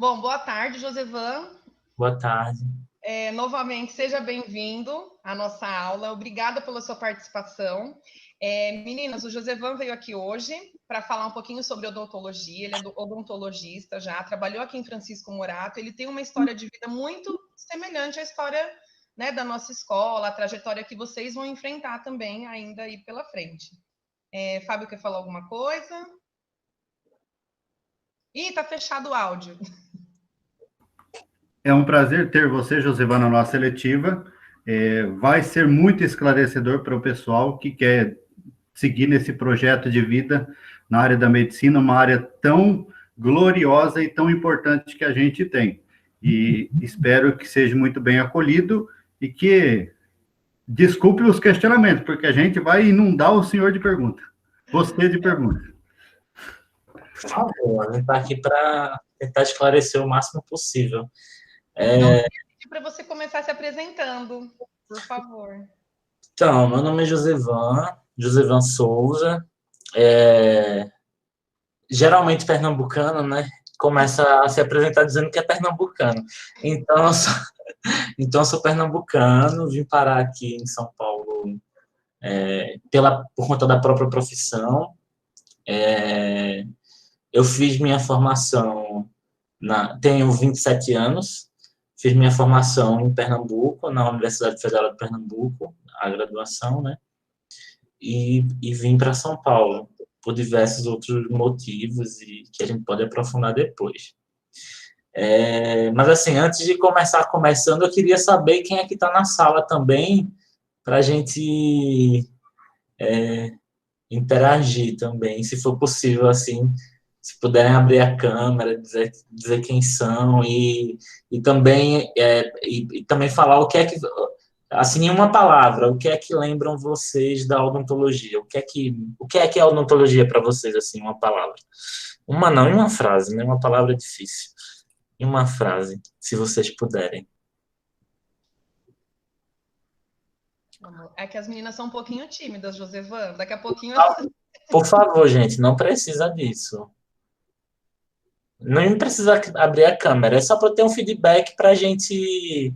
Bom, boa tarde, Josevan. Boa tarde. Novamente, seja bem-vindo à nossa aula. Obrigada pela sua participação. Meninas, o Josevan veio aqui hoje para falar um pouquinho sobre odontologia. Ele é odontologista já, trabalhou aqui em Francisco Morato. Ele tem uma história de vida muito semelhante à história, né, da nossa escola, a trajetória que vocês vão enfrentar também ainda aí pela frente. Fábio, quer falar alguma coisa? Ih, tá fechado o áudio. É um prazer ter você, Josevan, na nossa seletiva. Vai ser muito esclarecedor para o pessoal que quer seguir nesse projeto de vida na área da medicina, uma área tão gloriosa e tão importante que a gente tem. E espero que seja muito bem acolhido e que desculpe os questionamentos, porque a gente vai inundar o senhor de perguntas. Você de perguntas. Por favor, a gente está aqui para tentar esclarecer o máximo possível. Então, eu queria pedir para você começar se apresentando, por favor. Então, meu nome é Josevan Souza, geralmente pernambucano, né? Começa a se apresentar dizendo que é pernambucano. Então, eu sou pernambucano, vim parar aqui em São Paulo por conta da própria profissão. Eu fiz minha formação, tenho 27 anos, fiz minha formação em Pernambuco, na Universidade Federal de Pernambuco, a graduação, né? E vim para São Paulo, por diversos outros motivos e que a gente pode aprofundar depois. Mas, assim, antes de começando, eu queria saber quem é que está na sala também, para a gente interagir também, se for possível, assim, se puderem abrir a câmera, dizer quem são e também falar o que é que, assim, em uma palavra, o que é que lembram vocês da odontologia? O que é que é odontologia para vocês, assim, uma palavra? Uma não, em uma frase, né? Uma palavra difícil. Em uma frase, se vocês puderem. É que as meninas são um pouquinho tímidas, Josevan. Daqui a pouquinho... Por favor, gente, não precisa disso. Não precisa abrir a câmera, é só para ter um feedback para a gente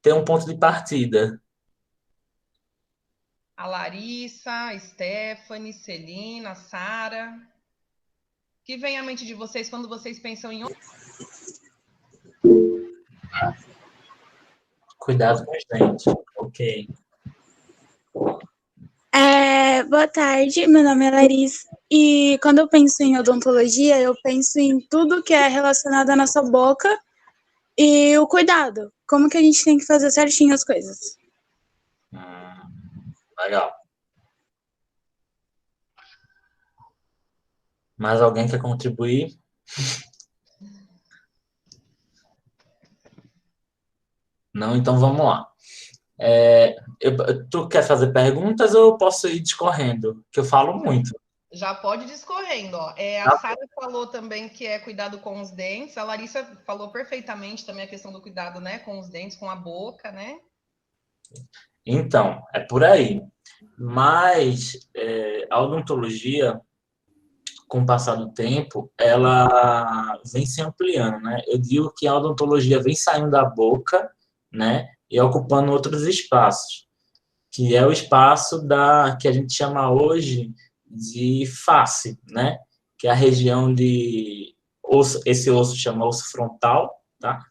ter um ponto de partida. A Larissa, a Stephanie, Celina, a Sara. O que vem à mente de vocês quando vocês pensam em... Cuidado com a gente. Ok. Boa tarde, meu nome é Larissa. E quando eu penso em odontologia, eu penso em tudo que é relacionado à nossa boca e o cuidado. Como que a gente tem que fazer certinho as coisas. Legal. Mais alguém quer contribuir? Não? Então vamos lá. Tu quer fazer perguntas ou eu posso ir discorrendo? Que eu falo muito. Já pode ir discorrendo, ó. A Sara falou também que é cuidado com os dentes. A Larissa falou perfeitamente também a questão do cuidado, né, com os dentes, com a boca, né? Então, é por aí. Mas a odontologia, com o passar do tempo, ela vem se ampliando, né? Eu digo que a odontologia vem saindo da boca, né, e ocupando outros espaços, que é o espaço que a gente chama hoje de face, né? Que é a região de osso, esse osso chama osso frontal, tá?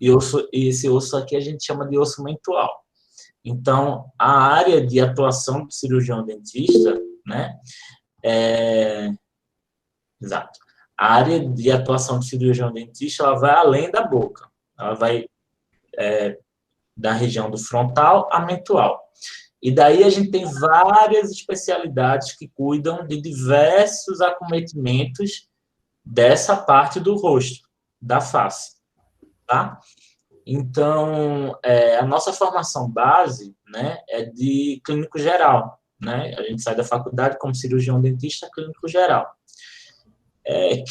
E esse osso aqui a gente chama de osso mental. Então, a área de atuação do cirurgião dentista, né? Exato. A área de atuação do cirurgião dentista, ela vai além da boca. Ela vai da região do frontal à mental. E daí a gente tem várias especialidades que cuidam de diversos acometimentos dessa parte do rosto, da face, tá? Então, a nossa formação base, né, é de clínico geral, né? A gente sai da faculdade como cirurgião dentista clínico geral.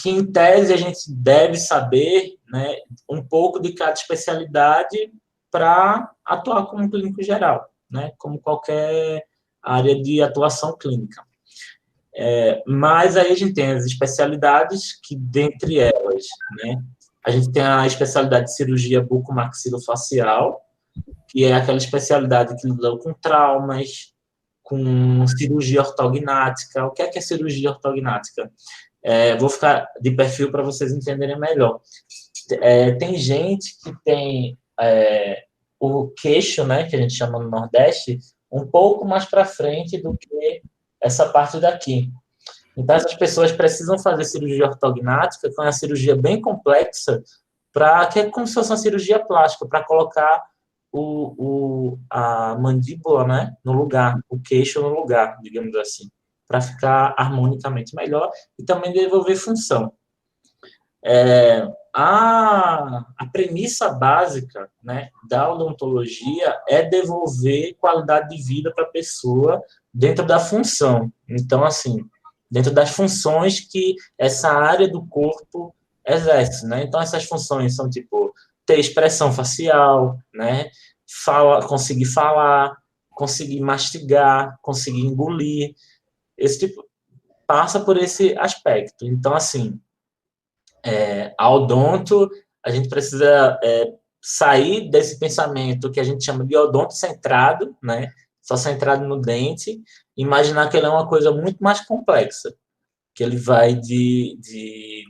Que, em tese, a gente deve saber, né, um pouco de cada especialidade para atuar como clínico geral, né, como qualquer área de atuação clínica. Mas aí a gente tem as especialidades que, dentre elas, né, A gente tem a especialidade de cirurgia bucomaxilofacial, que é aquela especialidade que lida com traumas, com cirurgia ortognática. O que é cirurgia ortognática? Vou ficar de perfil para vocês entenderem melhor. Tem gente que tem o queixo, né, que a gente chama no Nordeste, um pouco mais para frente do que essa parte daqui. Então, essas pessoas precisam fazer cirurgia ortognática, que é uma cirurgia bem complexa, que é como se fosse uma cirurgia plástica, para colocar a mandíbula, né, no lugar, o queixo no lugar, digamos assim, para ficar harmonicamente melhor e também desenvolver função. A premissa básica, né, da odontologia é devolver qualidade de vida para a pessoa dentro da função. Então, assim, dentro das funções que essa área do corpo exerce, né? Então, essas funções são, tipo, ter expressão facial, né? Conseguir falar, conseguir mastigar, conseguir engolir. Esse tipo, passa por esse aspecto. Então, assim, a odonto, a gente precisa sair desse pensamento que a gente chama de odontocentrado, né? Só centrado no dente, imaginar que ele é uma coisa muito mais complexa, que ele vai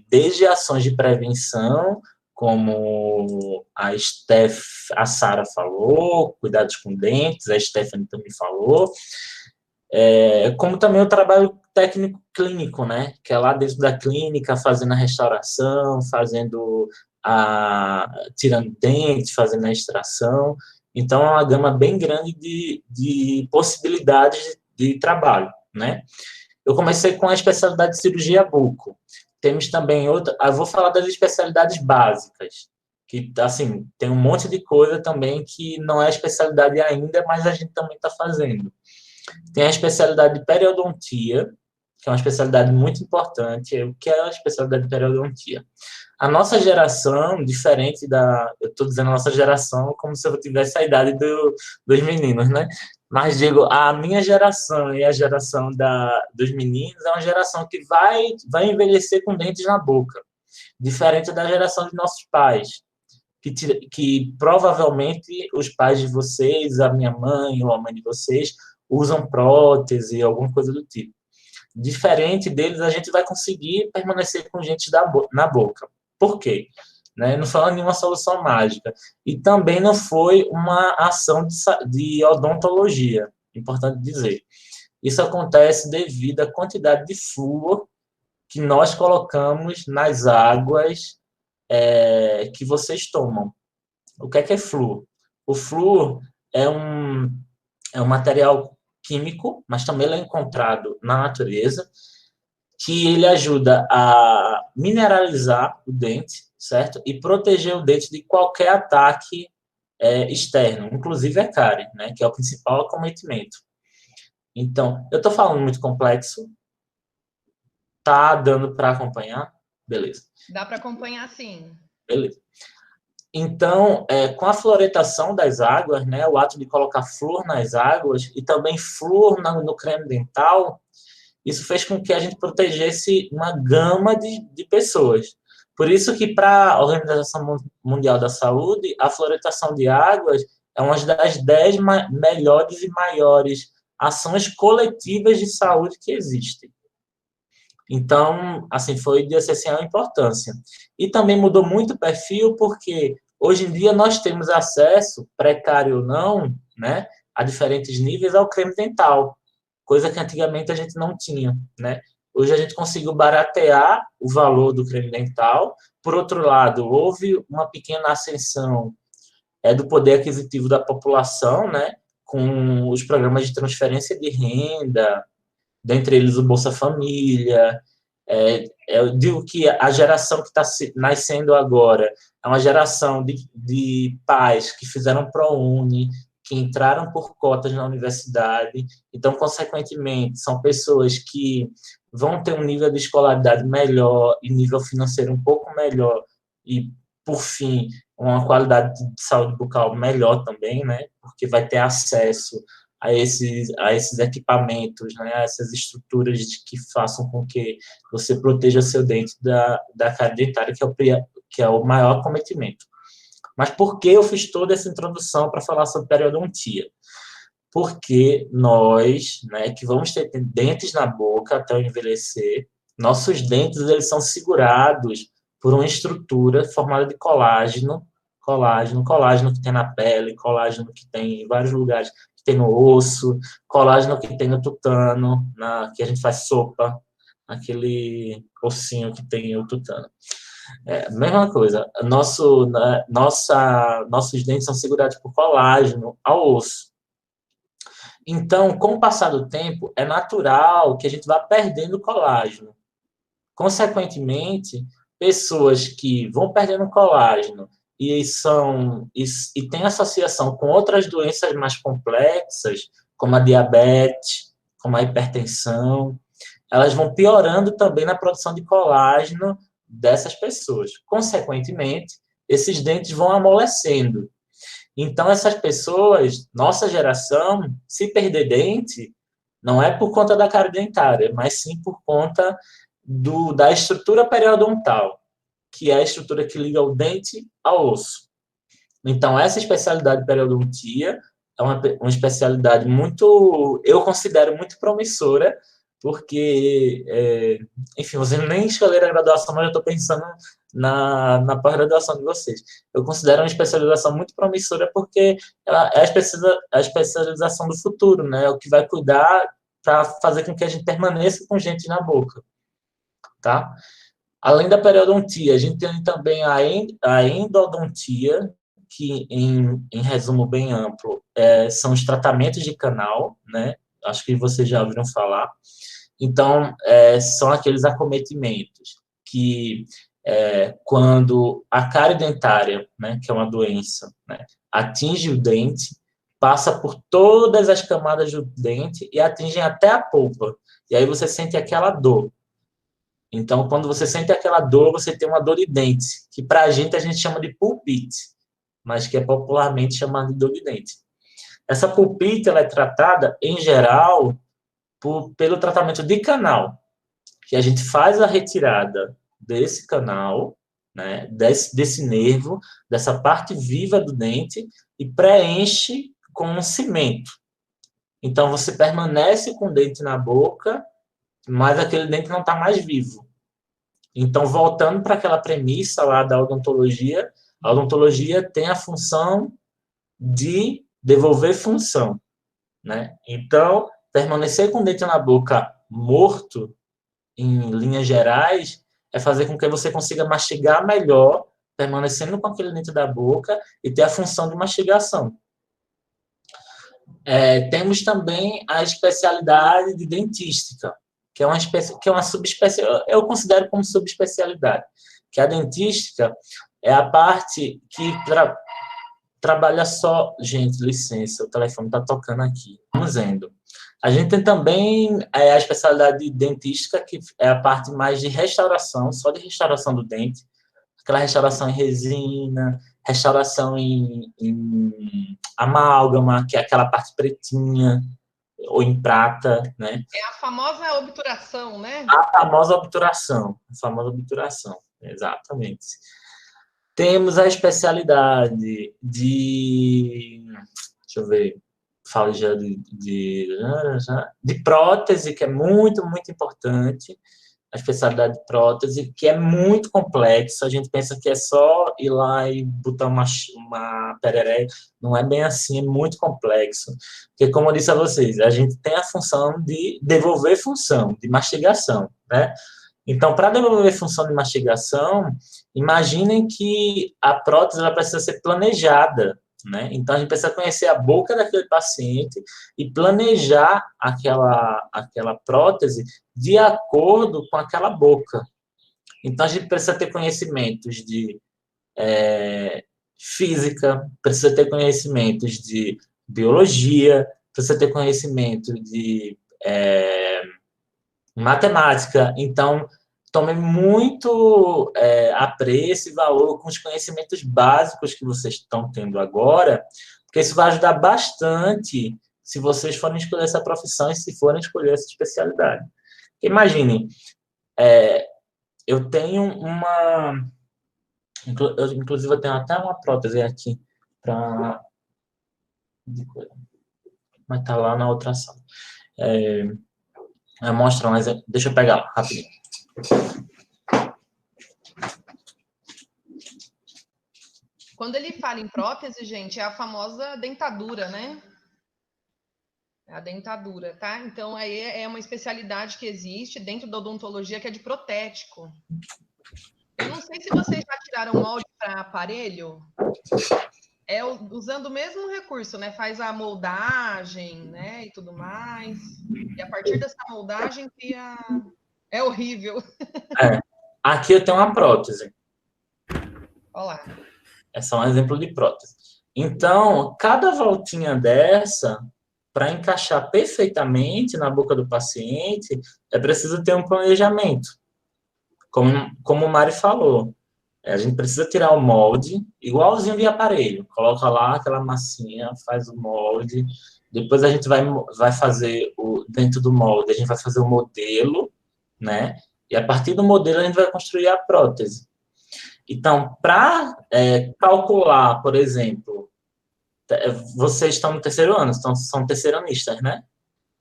desde ações de prevenção, como a Sara falou, cuidados com dentes, a Stephanie também falou, como também o trabalho técnico clínico, né, que é lá dentro da clínica, fazendo a restauração, tirando dentes, fazendo a extração. Então, é uma gama bem grande de possibilidades de trabalho, né. Eu comecei com a especialidade de cirurgia buco. Temos também outra. Eu vou falar das especialidades básicas, que, assim, tem um monte de coisa também que não é especialidade ainda, mas a gente também está fazendo. Tem a especialidade de periodontia, que é uma especialidade muito importante. O que é a especialidade de periodontia? A nossa geração, diferente eu estou dizendo a nossa geração como se eu tivesse a idade dos meninos, né? Mas digo, a minha geração e a geração dos meninos é uma geração que vai envelhecer com dentes na boca, diferente da geração de nossos pais, que provavelmente os pais de vocês, a minha mãe ou a mãe de vocês, usam prótese, alguma coisa do tipo. Diferente deles, a gente vai conseguir permanecer com dentes na boca. Por quê? Né? Não foi nenhuma solução mágica. E também não foi uma ação de odontologia, importante dizer. Isso acontece devido à quantidade de flúor que nós colocamos nas águas que vocês tomam. O que é flúor? O flúor é um material químico, mas também ele é encontrado na natureza, que ele ajuda a mineralizar o dente, certo? E proteger o dente de qualquer ataque externo, inclusive a cárie, né? Que é o principal acometimento. Então, eu estou falando muito complexo. Tá dando para acompanhar? Beleza. Dá para acompanhar, sim. Beleza. Então, com a fluoretação das águas, né, o ato de colocar flúor nas águas e também flúor no creme dental, isso fez com que a gente protegesse uma gama de pessoas. Por isso que, para a Organização Mundial da Saúde, a fluoretação de águas é uma das 10 melhores e maiores ações coletivas de saúde que existem. Então, assim, foi de essencial importância. E também mudou muito o perfil, porque hoje em dia nós temos acesso, precário ou não, né, a diferentes níveis ao creme dental, coisa que antigamente a gente não tinha, né? Hoje a gente conseguiu baratear o valor do creme dental. Por outro lado, houve uma pequena ascensão do poder aquisitivo da população, né, com os programas de transferência de renda, dentre eles o Bolsa Família. Eu digo que a geração que está nascendo agora é uma geração de pais que fizeram ProUni, que entraram por cotas na universidade, então, consequentemente, são pessoas que vão ter um nível de escolaridade melhor e nível financeiro um pouco melhor e, por fim, uma qualidade de saúde bucal melhor também, né? Porque vai ter acesso a esses equipamentos, né, a essas estruturas que façam com que você proteja seu dente da cárie dentária, que é o maior acometimento. Mas por que eu fiz toda essa introdução para falar sobre periodontia? Porque nós, né, que vamos ter dentes na boca até o envelhecer, nossos dentes eles são segurados por uma estrutura formada de colágeno que tem na pele, colágeno que tem em vários lugares, que tem no osso, colágeno que tem no tutano, que a gente faz sopa, aquele ossinho que tem o tutano. Mesma coisa, nossos dentes são segurados por colágeno ao osso. Então, com o passar do tempo, é natural que a gente vá perdendo colágeno. Consequentemente, pessoas que vão perdendo colágeno e têm associação com outras doenças mais complexas, como a diabetes, como a hipertensão, elas vão piorando também na produção de colágeno dessas pessoas. Consequentemente, esses dentes vão amolecendo. Então, essas pessoas, nossa geração, se perder dente, não é por conta da cárie dentária, mas sim por conta da estrutura periodontal, que é a estrutura que liga o dente ao osso. Então, essa especialidade de periodontia é uma especialidade eu considero muito promissora, porque, enfim, vocês nem escolheram a graduação, mas eu estou pensando na pós-graduação de vocês. Eu considero uma especialização muito promissora porque ela é a especialização do futuro, né? É o que vai cuidar para fazer com que a gente permaneça com gente na boca, tá? Além da periodontia, a gente tem também a endodontia, que, em resumo bem amplo, são os tratamentos de canal, né? Acho que vocês já ouviram falar. Então, são aqueles acometimentos que, quando a cárie dentária, né, que é uma doença, né, atinge o dente, passa por todas as camadas do dente e atinge até a polpa. E aí você sente aquela dor. Então, quando você sente aquela dor, você tem uma dor de dente, que para a gente chama de pulpite, mas que é popularmente chamada de dor de dente. Essa pulpite ela é tratada, em geral, pelo tratamento de canal, que a gente faz a retirada desse canal, né, desse nervo, dessa parte viva do dente, e preenche com um cimento. Então, você permanece com o dente na boca, mas aquele dente não está mais vivo. Então, voltando para aquela premissa lá da odontologia, a odontologia tem a função de devolver função, né? Então, permanecer com o dente na boca morto, em linhas gerais, é fazer com que você consiga mastigar melhor, permanecendo com aquele dente da boca e ter a função de mastigação. Temos também a especialidade de dentística, que é uma subespecialidade, eu considero como subespecialidade, que a dentística é a parte que trabalha só... Gente, licença, o telefone está tocando aqui. Vamos indo. A gente tem também a especialidade de dentística, que é a parte mais de restauração, só de restauração do dente, aquela restauração em resina, restauração em amálgama, que é aquela parte pretinha, ou em prata, né? É a famosa obturação, né? A famosa obturação, exatamente. Temos a especialidade de... Deixa eu ver... Falo já de prótese, que é muito, muito importante. A especialidade de prótese, que é muito complexa. A gente pensa que é só ir lá e botar uma pereré. Não é bem assim, é muito complexo. Porque, como eu disse a vocês, a gente tem a função de devolver função, de mastigação, né? Então, para devolver função de mastigação, imaginem que a prótese ela precisa ser planejada, né? Então, a gente precisa conhecer a boca daquele paciente e planejar aquela prótese de acordo com aquela boca. Então, a gente precisa ter conhecimentos de física, precisa ter conhecimentos de biologia, precisa ter conhecimento de matemática. Então, tome muito apreço e valor com os conhecimentos básicos que vocês estão tendo agora, porque isso vai ajudar bastante se vocês forem escolher essa profissão e se forem escolher essa especialidade. Imaginem, eu tenho Inclusive, eu tenho até uma prótese aqui para... Mas tá lá na outra sala. Mostra um exemplo. Deixa eu pegar lá, rapidinho. Quando ele fala em prótese, gente, é a famosa dentadura, né? É a dentadura, tá? Então, aí é uma especialidade que existe dentro da odontologia, que é de protético. Eu não sei se vocês já tiraram molde para aparelho. Usando o mesmo recurso, né? Faz a moldagem, né? E tudo mais. E a partir dessa moldagem cria... É horrível. Aqui eu tenho uma prótese. Olha lá. Essa é um exemplo de prótese. Então, cada voltinha dessa, para encaixar perfeitamente na boca do paciente, é preciso ter um planejamento. Como o Mari falou, a gente precisa tirar o molde, igualzinho de aparelho. Coloca lá aquela massinha, faz o molde. Depois a gente vai fazer, dentro do molde, a gente vai fazer o modelo, né? E a partir do modelo a gente vai construir a prótese. Então, para calcular, por exemplo, vocês estão no terceiro ano, são terceiranistas, né?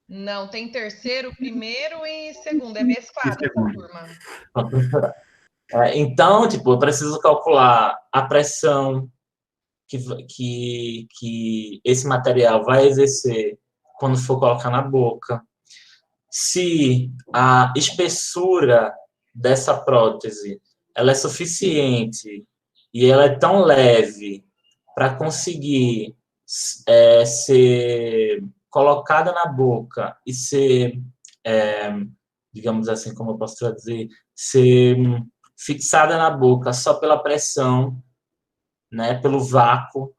Não, tem terceiro, primeiro e segundo. É mesclado essa turma. Então, tipo, eu preciso calcular a pressão que esse material vai exercer quando for colocar na boca. Se a espessura dessa prótese ela é suficiente e ela é tão leve para conseguir ser colocada na boca e ser, digamos assim, como eu posso traduzir, ser fixada na boca só pela pressão, né, pelo vácuo,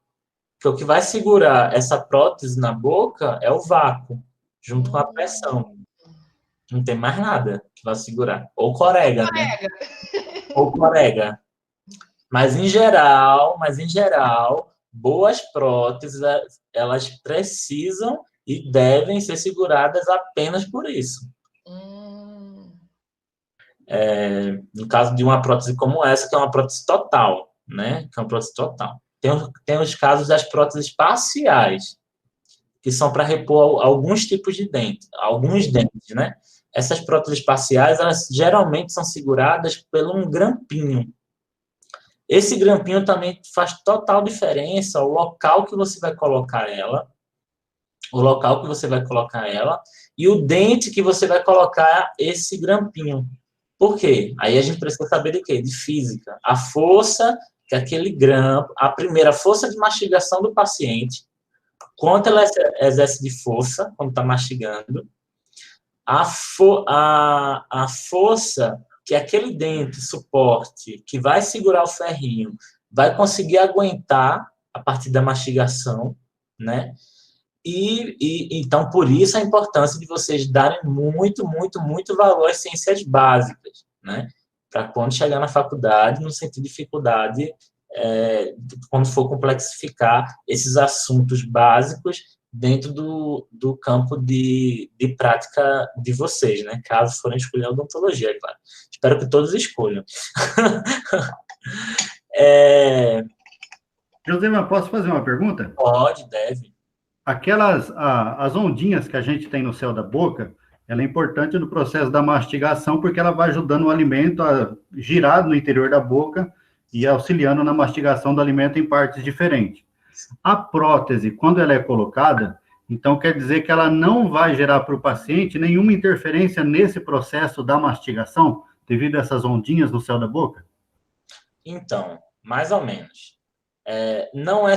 que o que vai segurar essa prótese na boca é o vácuo, junto com a pressão. Não tem mais nada que vai segurar. Ou corega, né? Ou corega. Mas em geral, boas próteses, elas precisam e devem ser seguradas apenas por isso. No caso de uma prótese como essa, que é uma prótese total, né? Que é uma prótese total. Tem os casos das próteses parciais, que são para repor alguns tipos de dentes, alguns dentes, né? Essas próteses parciais, elas geralmente são seguradas por um grampinho. Esse grampinho também faz total diferença o local que você vai colocar ela, e o dente que você vai colocar esse grampinho. Por quê? Aí a gente precisa saber de quê? De física. A força que aquele grampo, a primeira força de mastigação do paciente, quanto ela exerce de força quando está mastigando, a força que aquele dente suporte, que vai segurar o ferrinho, vai conseguir aguentar a partir da mastigação, né? Então, por isso a importância de vocês darem muito, muito, muito valor às ciências básicas, né? Para quando chegar na faculdade, não sentir dificuldade quando for complexificar esses assuntos básicos dentro do campo de prática de vocês, né? Caso forem escolher odontologia, é claro. Espero que todos escolham. Josema, posso fazer uma pergunta? Pode, deve. As ondinhas que a gente tem no céu da boca, ela é importante no processo da mastigação, porque ela vai ajudando o alimento a girar no interior da boca e auxiliando na mastigação do alimento em partes diferentes. A prótese, quando ela é colocada, então quer dizer que ela não vai gerar para o paciente nenhuma interferência nesse processo da mastigação, devido a essas ondinhas no céu da boca? Então, mais ou menos. Não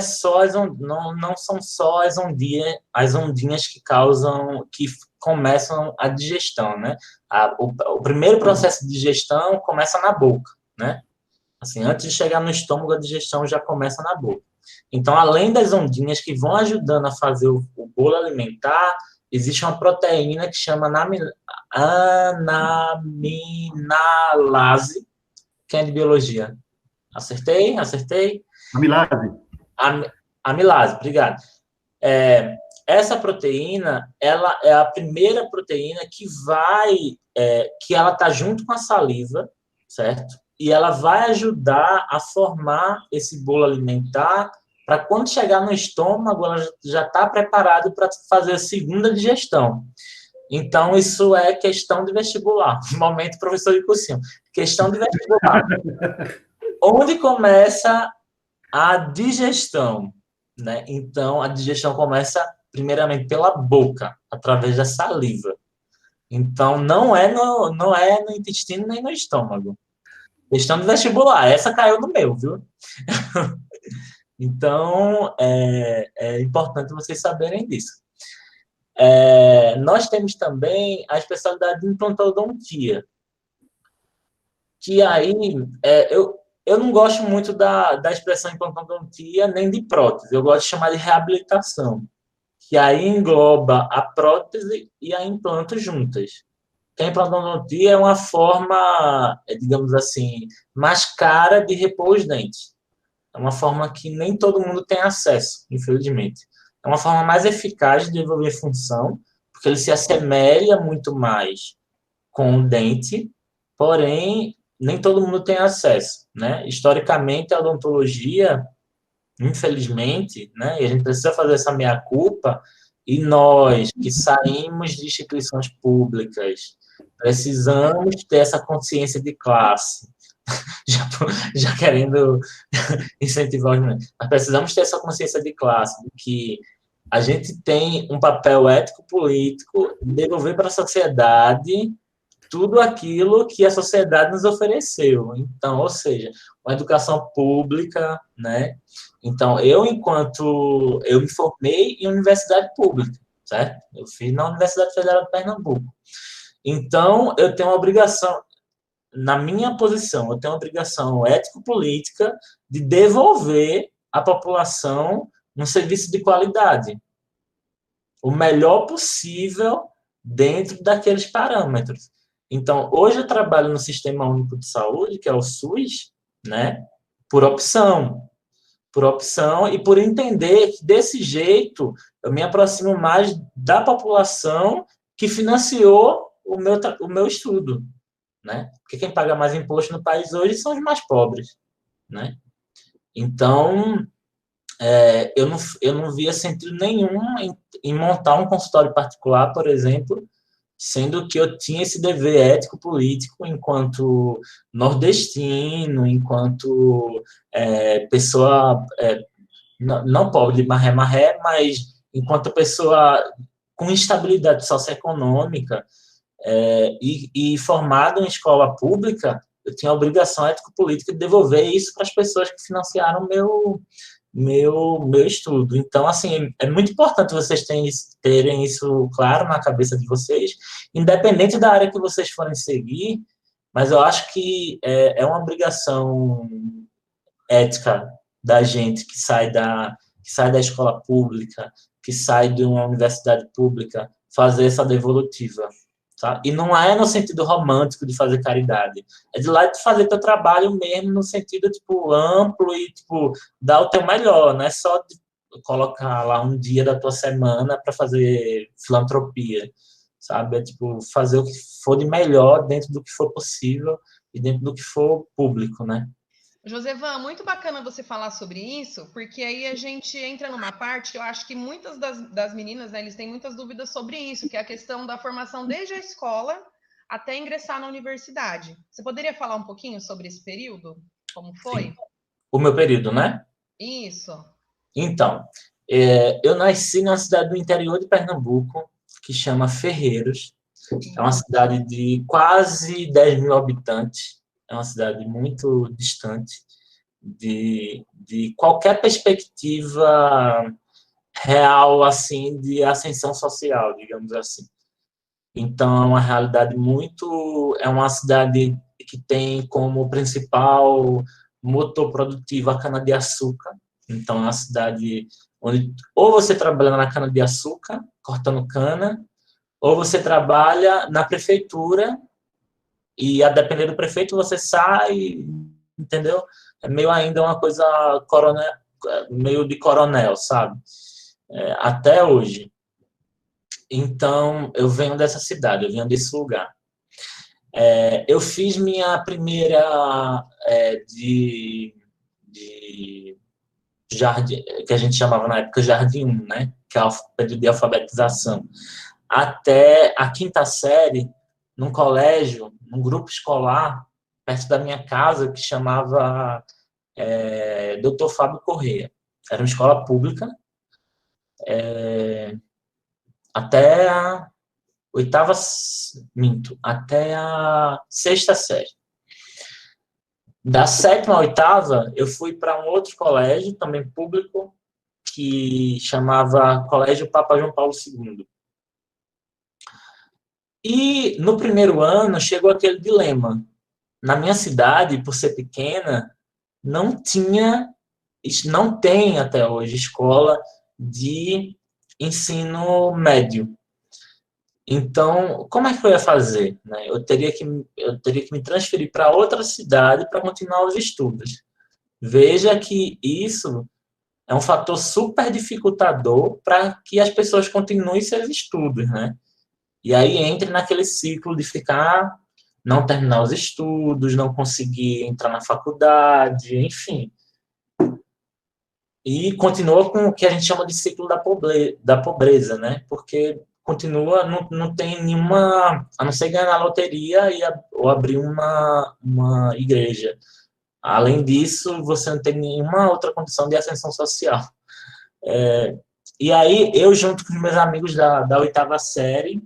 são só as ondinhas que começam a digestão, né? O primeiro processo de digestão começa na boca, né? Assim, antes de chegar no estômago, a digestão já começa na boca. Então, além das ondinhas que vão ajudando a fazer o bolo alimentar, existe uma proteína que chama anaminalase, que é de biologia. Acertei? Amilase. Amilase, obrigado. Essa proteína, ela é a primeira proteína que ela está junto com a saliva, certo? e ela vai ajudar a formar esse bolo alimentar para quando chegar no estômago, ela já está preparada para fazer a segunda digestão. Então, isso é questão de vestibular. Momento, professor de cursinho. Questão de vestibular. Onde começa a digestão, né? Então, a digestão começa primeiramente pela boca, através da saliva. Então, não é no intestino nem no estômago. Questão de vestibular. Essa caiu no meu, viu? Então, é importante vocês saberem disso. Nós temos também a especialidade de implantodontia, que aí, eu não gosto muito da expressão implantodontia nem de prótese, eu gosto de chamar de reabilitação, que aí engloba a prótese e a implanto juntas. A implantodontia é uma forma, digamos assim, mais cara de repor os dentes. É uma forma que nem todo mundo tem acesso, infelizmente. É uma forma mais eficaz de desenvolver função, porque ele se assemelha muito mais com o dente, porém, nem todo mundo tem acesso, né? Historicamente, a odontologia, infelizmente, né, e a gente precisa fazer essa meia-culpa, e nós que saímos de instituições públicas, precisamos ter essa consciência de classe, já querendo incentivar os meninos. Nós precisamos ter essa consciência de classe, de que a gente tem um papel ético-político de devolver para a sociedade tudo aquilo que a sociedade nos ofereceu. Então, ou seja, uma educação pública, né? Então, eu me formei em universidade pública, certo? Eu fiz na Universidade Federal de Pernambuco. Então, eu tenho uma obrigação, na minha posição, eu tenho uma obrigação ético-política de devolver à população um serviço de qualidade, o melhor possível dentro daqueles parâmetros. Então, hoje eu trabalho no Sistema Único de Saúde, que é o SUS, né, por opção e por entender que desse jeito eu me aproximo mais da população que financiou o meu estudo, né? Porque quem paga mais imposto no país hoje são os mais pobres, né? Então, eu não via sentido nenhum em montar um consultório particular, por exemplo, sendo que eu tinha esse dever ético-político enquanto nordestino, enquanto pessoa não pobre de maré-maré, mas enquanto pessoa com instabilidade socioeconômica e formado em escola pública, eu tinha a obrigação ético-política de devolver isso para as pessoas que financiaram meu estudo. Então, assim, é muito importante vocês terem isso claro na cabeça de vocês, independente da área que vocês forem seguir, mas eu acho que é uma obrigação ética da gente que sai da escola pública, que sai de uma universidade pública, fazer essa devolutiva. Tá? E não é no sentido romântico de fazer caridade, é de lá de fazer teu trabalho mesmo no sentido tipo amplo e tipo dar o teu melhor, não é só de colocar lá um dia da tua semana para fazer filantropia, sabe? É tipo fazer o que for de melhor dentro do que for possível e dentro do que for público, né? Josevan, muito bacana você falar sobre isso, porque aí a gente entra numa parte que eu acho que muitas das meninas, né, eles têm muitas dúvidas sobre isso, que é a questão da formação desde a escola até ingressar na universidade. Você poderia falar um pouquinho sobre esse período? Como foi? Sim. O meu período, né? Isso. Então, eu nasci numa cidade do interior de Pernambuco, que chama Ferreiros. É uma cidade de quase 10 mil habitantes. É uma cidade muito distante de qualquer perspectiva real, assim, de ascensão social, digamos assim. Então, é uma realidade é uma cidade que tem como principal motor produtivo a cana-de-açúcar. Então, é uma cidade onde ou você trabalha na cana-de-açúcar, cortando cana, ou você trabalha na prefeitura e, a depender do prefeito, você sai, entendeu? É meio ainda uma coisa meio de coronel, sabe? Até hoje. Então, eu venho dessa cidade, eu venho desse lugar. Eu fiz minha primeira de jardim, que a gente chamava na época Jardim 1, né? Que é o período de alfabetização. Até a quinta série, num colégio, num grupo escolar, perto da minha casa, que chamava Dr. Fábio Corrêa. Era uma escola pública, até a oitava, minto, até a sexta série. Da sétima à oitava, eu fui para um outro colégio, também público, que chamava Colégio Papa João Paulo II. E no primeiro ano chegou aquele dilema. Na minha cidade, por ser pequena, não tem até hoje escola de ensino médio. Então, como é que eu ia fazer? Né? Eu teria que me transferir para outra cidade para continuar os estudos. Veja que isso é um fator super dificultador para que as pessoas continuem seus estudos, né? E aí entre naquele ciclo de ficar, não terminar os estudos, não conseguir entrar na faculdade, enfim. E continua com o que a gente chama de ciclo da pobreza, né? Porque continua, não tem nenhuma, a não ser ganhar na loteria ou abrir uma igreja. Além disso, você não tem nenhuma outra condição de ascensão social. E aí, eu junto com os meus amigos da oitava série,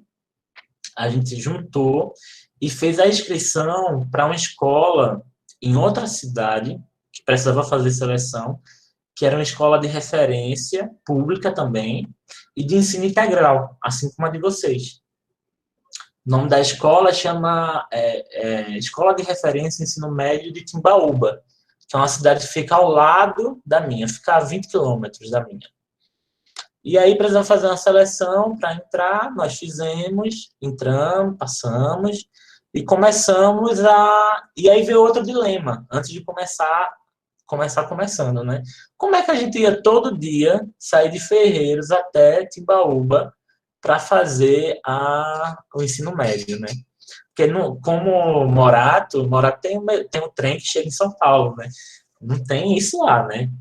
a gente juntou e fez a inscrição para uma escola em outra cidade, que precisava fazer seleção, que era uma escola de referência, pública também, e de ensino integral, assim como a de vocês. O nome da escola chama Escola de Referência Ensino Médio de Timbaúba, que é uma cidade que fica ao lado da minha, fica a 20 quilômetros da minha. E aí precisamos fazer uma seleção para entrar, nós fizemos, entramos, passamos, e começamos a... E aí veio outro dilema, antes de começando, né? Como é que a gente ia todo dia sair de Ferreiros até Timbaúba para fazer o ensino médio, né? Porque como Morato tem um trem que chega em São Paulo, né? Não tem isso lá, né?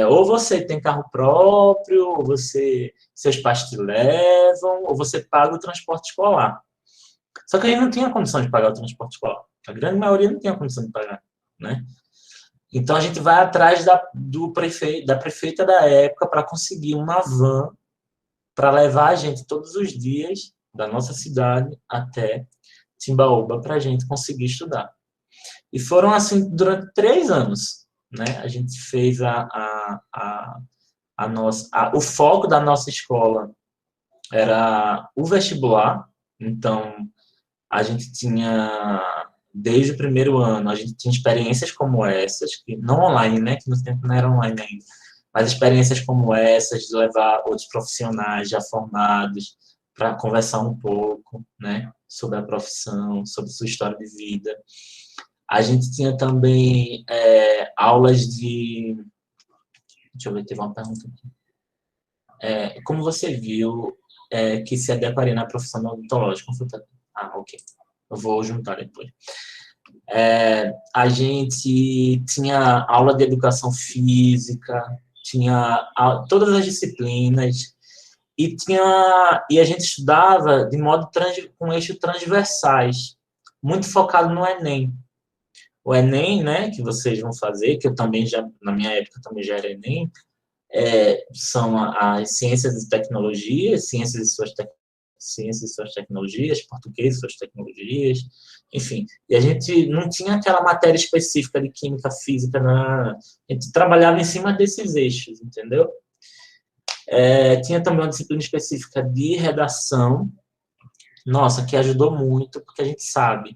Ou você tem carro próprio, ou seus pais te levam, ou você paga o transporte escolar. Só que a gente não tinha condição de pagar o transporte escolar. A grande maioria não tinha condição de pagar, né? Então, a gente vai atrás da prefeita da época para conseguir uma van para levar a gente todos os dias da nossa cidade até Timbaúba para a gente conseguir estudar. E foram assim durante 3 anos, né? A gente fez o foco da nossa escola era o vestibular. Então, a gente tinha, desde o primeiro ano, a gente tinha experiências como essas, que não online, né? Que no tempo não era online ainda. Mas experiências como essas, de levar outros profissionais já formados para conversar um pouco, né? Sobre a profissão, sobre sua história de vida. A gente tinha também aulas de... Deixa eu ver, teve uma pergunta aqui. Como você viu que se adequaria na profissão odontológica? Ok. Eu vou juntar depois. A gente tinha aula de educação física, tinha todas as disciplinas, e a gente estudava de modo com eixos transversais, muito focado no Enem. O Enem, né, que vocês vão fazer, que eu também na minha época também já era Enem, são as ciências e tecnologias, ciências e suas tecnologias, português e suas tecnologias, enfim. E a gente não tinha aquela matéria específica de química, física, a gente trabalhava em cima desses eixos, entendeu? Tinha também uma disciplina específica de redação, nossa, que ajudou muito, porque a gente sabe,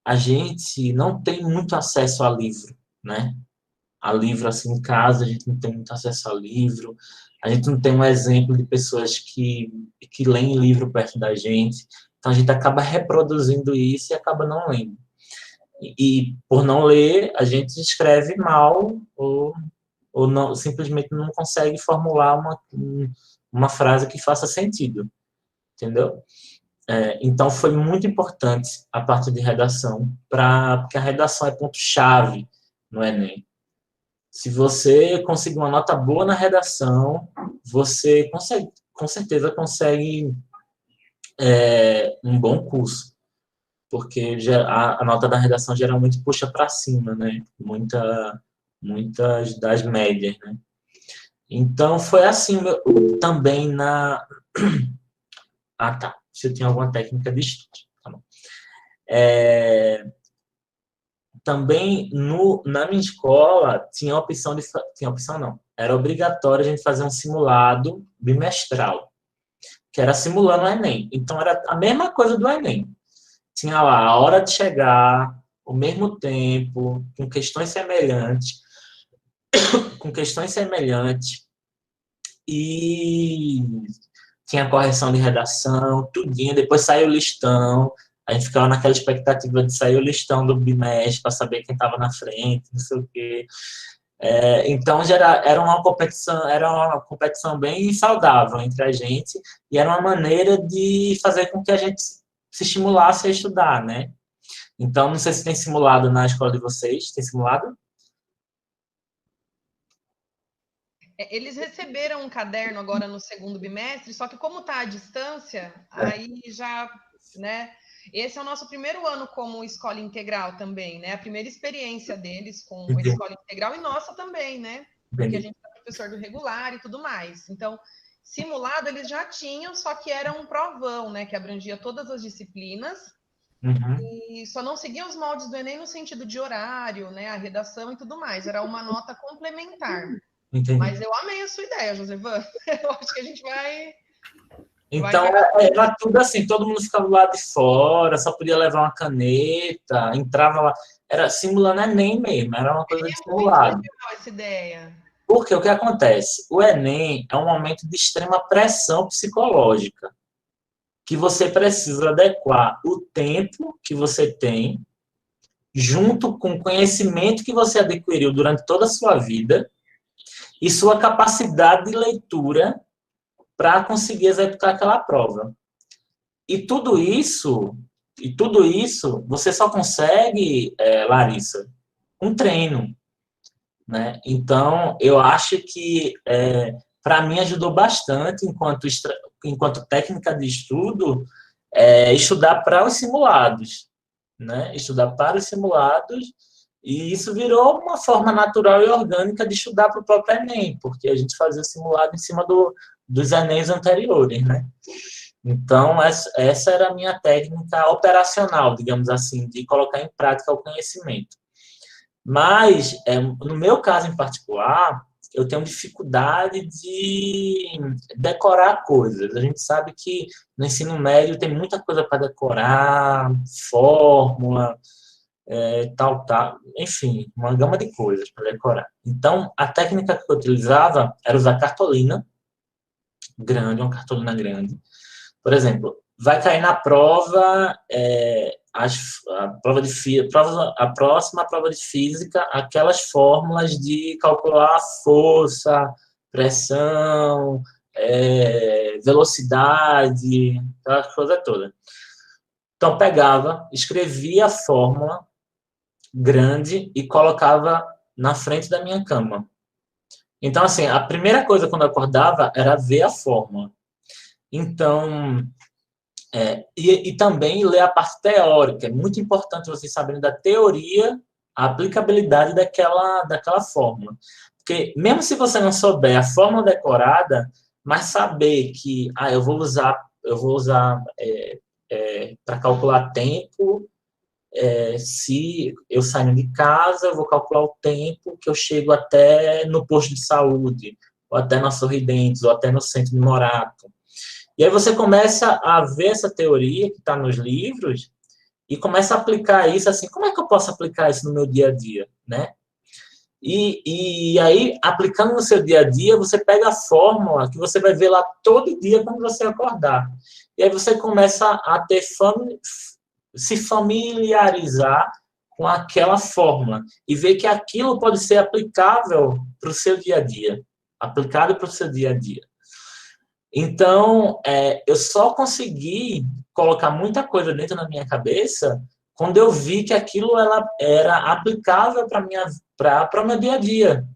a gente não tem muito acesso a livro, né? A livro, assim, em casa, a gente não tem muito acesso a livro, a gente não tem um exemplo de pessoas que leem livro perto da gente, então a gente acaba reproduzindo isso e acaba não lendo. E por não ler, a gente escreve mal ou não, simplesmente não consegue formular uma frase que faça sentido, entendeu? Então, foi muito importante a parte de redação, porque a redação é ponto-chave no Enem. Se você conseguir uma nota boa na redação, você consegue, com certeza consegue um bom curso, porque a nota da redação geralmente puxa para cima, né? Muitas das médias, né? Então, foi assim também na... Ah, tá. Se eu tinha alguma técnica de estudo. Tá bom. Também, na minha escola, tinha a opção de... Tinha opção, não. Era obrigatório a gente fazer um simulado bimestral, que era simulando o Enem. Então, era a mesma coisa do Enem. Tinha lá a hora de chegar, o mesmo tempo, com questões semelhantes, e tinha correção de redação, tudinho. Depois saiu o listão, a gente ficava naquela expectativa de sair o listão do bimestre para saber quem estava na frente, não sei o quê. Então, era uma competição bem saudável entre a gente, e era uma maneira de fazer com que a gente se estimulasse a estudar, né? Então, não sei se tem simulado na escola de vocês. Tem simulado? Eles receberam um caderno agora no segundo bimestre, só que como está à distância, aí já, né? Esse é o nosso primeiro ano como escola integral também, né? A primeira experiência deles com a escola integral e nossa também, né? Porque a gente é professor do regular e tudo mais. Então, simulado eles já tinham, só que era um provão, né? Que abrangia todas as disciplinas. E só não seguia os moldes do Enem no sentido de horário, né? A redação e tudo mais. Era uma nota complementar. Entendi. Mas eu amei a sua ideia, Josevan. Eu acho que a gente vai... Então, era tudo assim, todo mundo ficava do lado de fora, só podia levar uma caneta, entrava lá, era simulando Enem mesmo, era uma coisa de simulado. Muito legal essa ideia. Porque o que acontece? O Enem é um momento de extrema pressão psicológica, que você precisa adequar o tempo que você tem, junto com o conhecimento que você adquiriu durante toda a sua vida, e sua capacidade de leitura para conseguir executar aquela prova. E tudo isso você só consegue, Larissa, com treino, né? Então, eu acho que, para mim, ajudou bastante, enquanto técnica de estudo, estudar para os simulados, né? Estudar para os simulados, e isso virou uma forma natural e orgânica de estudar para o próprio Enem, porque a gente fazia simulado em cima dos Enems anteriores, né? Então, essa era a minha técnica operacional, digamos assim, de colocar em prática o conhecimento. Mas, no meu caso em particular, eu tenho dificuldade de decorar coisas. A gente sabe que no ensino médio tem muita coisa para decorar, fórmula, tal, enfim, uma gama de coisas para decorar. Então, a técnica que eu utilizava era usar cartolina grande, uma cartolina grande. Por exemplo, vai cair na prova, a próxima prova de física, aquelas fórmulas de calcular a força, pressão, velocidade, aquela coisa toda. Então, pegava, escrevia a fórmula grande e colocava na frente da minha cama. Então, assim, a primeira coisa quando eu acordava era ver a fórmula. Então, e também ler a parte teórica. É muito importante vocês saberem da teoria, a aplicabilidade daquela fórmula. Porque mesmo se você não souber a fórmula decorada, mas saber que eu vou usar para calcular tempo, se eu saio de casa, eu vou calcular o tempo que eu chego até no posto de saúde, ou até na Sorridentes, ou até no centro de Morato. E aí você começa a ver essa teoria que está nos livros e começa a aplicar isso assim, como é que eu posso aplicar isso no meu dia a dia, né? E aí, aplicando no seu dia a dia, você pega a fórmula que você vai ver lá todo dia quando você acordar. E aí você começa a se familiarizar com aquela fórmula e ver que aquilo pode ser aplicável para o seu dia a dia, aplicado para o seu dia a dia. Então, eu só consegui colocar muita coisa dentro da minha cabeça quando eu vi que aquilo ela era aplicável para o meu dia a dia,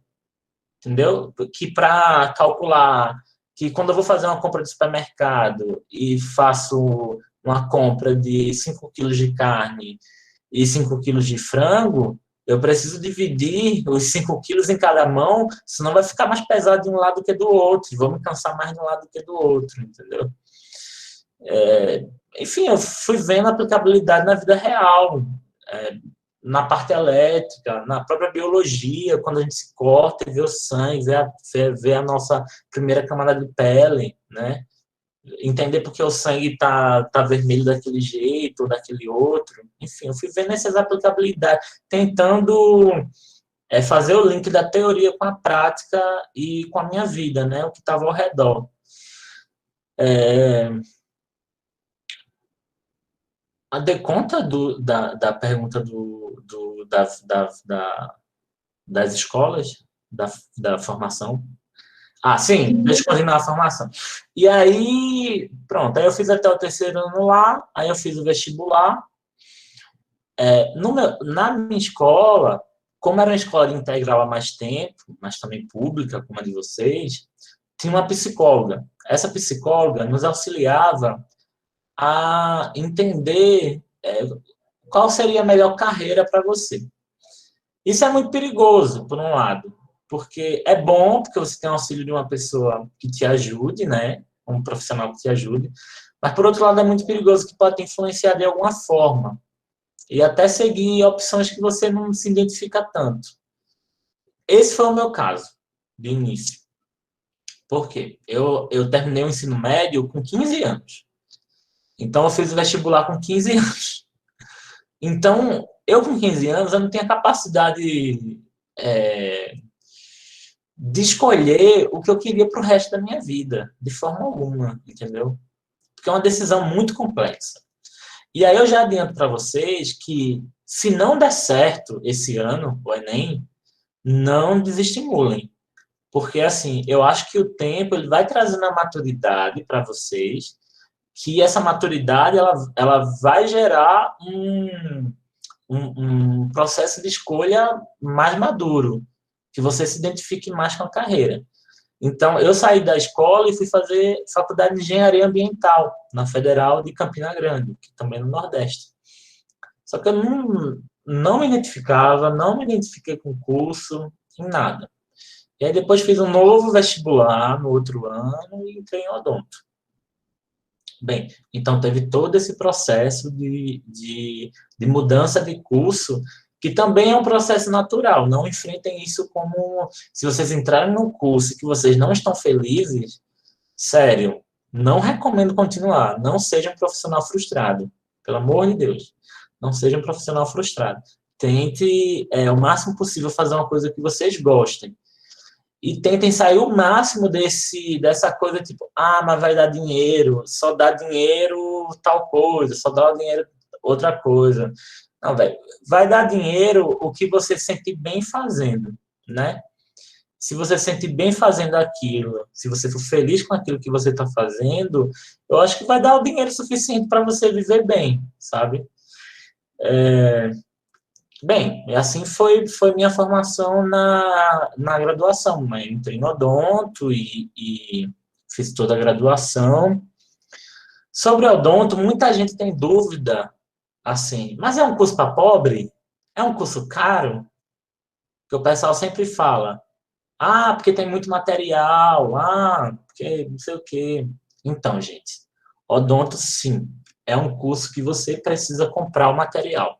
entendeu? Que para calcular, que quando eu vou fazer uma compra de supermercado e faço uma compra de 5 quilos de carne e 5 quilos de frango, eu preciso dividir os 5 quilos em cada mão, senão vai ficar mais pesado de um lado que do outro, vou me cansar mais de um lado que do outro, entendeu? Enfim, eu fui vendo a aplicabilidade na vida real, na parte elétrica, na própria biologia, quando a gente se corta e vê o sangue, vê a nossa primeira camada de pele, né? Entender porque o sangue tá vermelho daquele jeito ou daquele outro. Enfim, eu fui vendo essas aplicabilidades, tentando fazer o link da teoria com a prática e com a minha vida, né? O que estava ao redor. A de conta da pergunta das escolas, da formação. Ah, sim, deixa eu continuar a formação. E aí, pronto, aí eu fiz até o terceiro ano lá, aí eu fiz o vestibular. Na minha escola, como era uma escola de integral há mais tempo, mas também pública, como a de vocês, tinha uma psicóloga. Essa psicóloga nos auxiliava a entender qual seria a melhor carreira para você. Isso é muito perigoso, por um lado, porque é bom, porque você tem o auxílio de uma pessoa que te ajude, né? Um profissional que te ajude, mas, por outro lado, é muito perigoso que pode te influenciar de alguma forma e até seguir opções que você não se identifica tanto. Esse foi o meu caso, de início. Por quê? Eu terminei o ensino médio com 15 anos. Então, eu fiz o vestibular com 15 anos. Então, eu com 15 anos, eu não tinha capacidade de escolher o que eu queria para o resto da minha vida, de forma alguma, entendeu? Porque é uma decisão muito complexa. E aí eu já adianto para vocês que, se não der certo esse ano, o Enem, não desestimulem. Porque, assim, eu acho que o tempo ele vai trazendo a maturidade para vocês, que essa maturidade ela vai gerar um processo de escolha mais maduro, que você se identifique mais com a carreira. Então, eu saí da escola e fui fazer faculdade de engenharia ambiental na Federal de Campina Grande, que também é no Nordeste. Só que eu não me identificava, não me identifiquei com o curso, em nada. E aí depois fiz um novo vestibular no outro ano e entrei em odonto. Bem, então teve todo esse processo de mudança de curso, que também é um processo natural. Não enfrentem isso como, se vocês entrarem num curso que vocês não estão felizes, sério, não recomendo continuar. Não seja um profissional frustrado. Pelo amor de Deus. Não seja um profissional frustrado. Tente, o máximo possível, fazer uma coisa que vocês gostem. E tentem sair o máximo dessa coisa, tipo, mas vai dar dinheiro, só dá dinheiro tal coisa, só dá dinheiro outra coisa. Não, velho, vai dar dinheiro o que você sente bem fazendo, né? Se você sente bem fazendo aquilo, se você for feliz com aquilo que você está fazendo, eu acho que vai dar o dinheiro suficiente para você viver bem, sabe? Bem, assim foi minha formação na graduação, né? Entrei no odonto e fiz toda a graduação. Sobre odonto, muita gente tem dúvida, assim, mas é um curso para pobre? É um curso caro? Que o pessoal sempre fala, porque tem muito material, porque não sei o quê. Então, gente, odonto, sim, é um curso que você precisa comprar o material.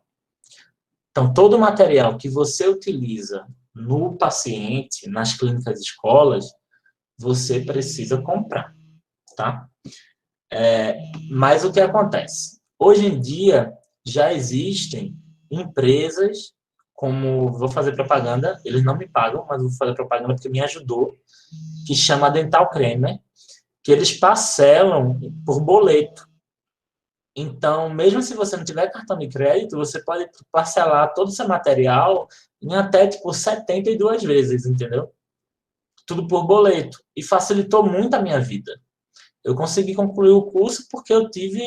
Então, todo o material que você utiliza no paciente, nas clínicas e escolas, você precisa comprar, tá? Mas o que acontece? Hoje em dia, já existem empresas, como, vou fazer propaganda, eles não me pagam, mas vou fazer propaganda porque me ajudou, que chama Dental Creamer, que eles parcelam por boleto. Então, mesmo se você não tiver cartão de crédito, você pode parcelar todo o seu material em até, 72 vezes, entendeu? Tudo por boleto. E facilitou muito a minha vida. eu consegui concluir o curso porque eu tive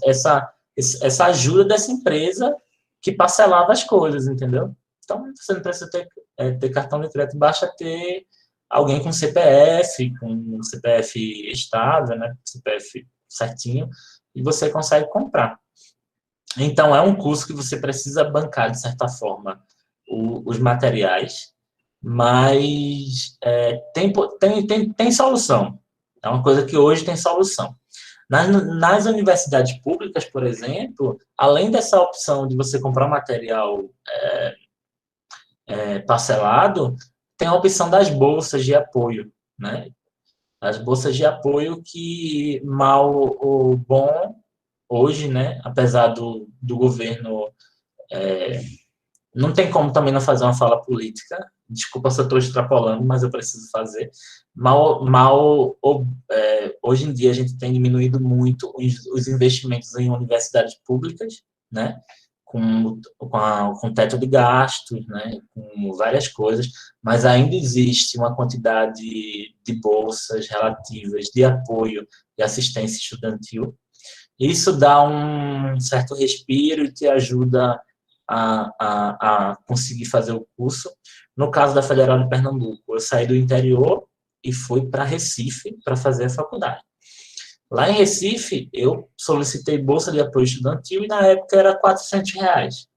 essa ajuda dessa empresa que parcelava as coisas, entendeu? Então, você não precisa ter cartão de crédito, basta ter alguém com CPF estável, né? CPF certinho, e você consegue comprar. Então, é um curso que você precisa bancar, de certa forma, os materiais, mas tem solução. É uma coisa que hoje tem solução. Nas universidades públicas, por exemplo, além dessa opção de você comprar material parcelado, tem a opção das bolsas de apoio, né? As bolsas de apoio que, mal ou bom, hoje, né, apesar do governo, não tem como também não fazer uma fala política, desculpa se eu estou extrapolando, mas eu preciso fazer, hoje em dia a gente tem diminuído muito os investimentos em universidades públicas, né, com teto de gastos, né, com várias coisas, mas ainda existe uma quantidade de bolsas relativas de apoio e assistência estudantil. Isso dá um certo respiro e te ajuda a conseguir fazer o curso. No caso da Federal de Pernambuco, eu saí do interior e fui para Recife para fazer a faculdade. Lá em Recife, eu solicitei bolsa de apoio estudantil e na época era R$400.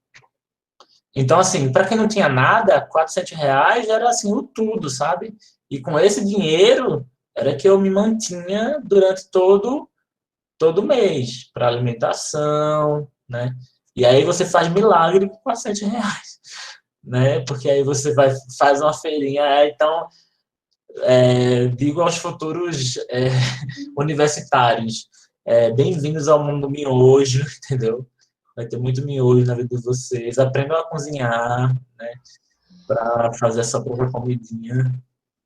Então, assim, para quem não tinha nada, R$400 era assim o tudo, sabe? E com esse dinheiro era que eu me mantinha durante todo mês, para alimentação, né? E aí você faz milagre com R$400, né? Porque aí você faz uma feirinha, então digo aos futuros universitários, bem-vindos ao mundo miojo, entendeu? Vai ter muito miojo na vida de vocês. Aprendam a cozinhar, né? Para fazer essa própria comidinha.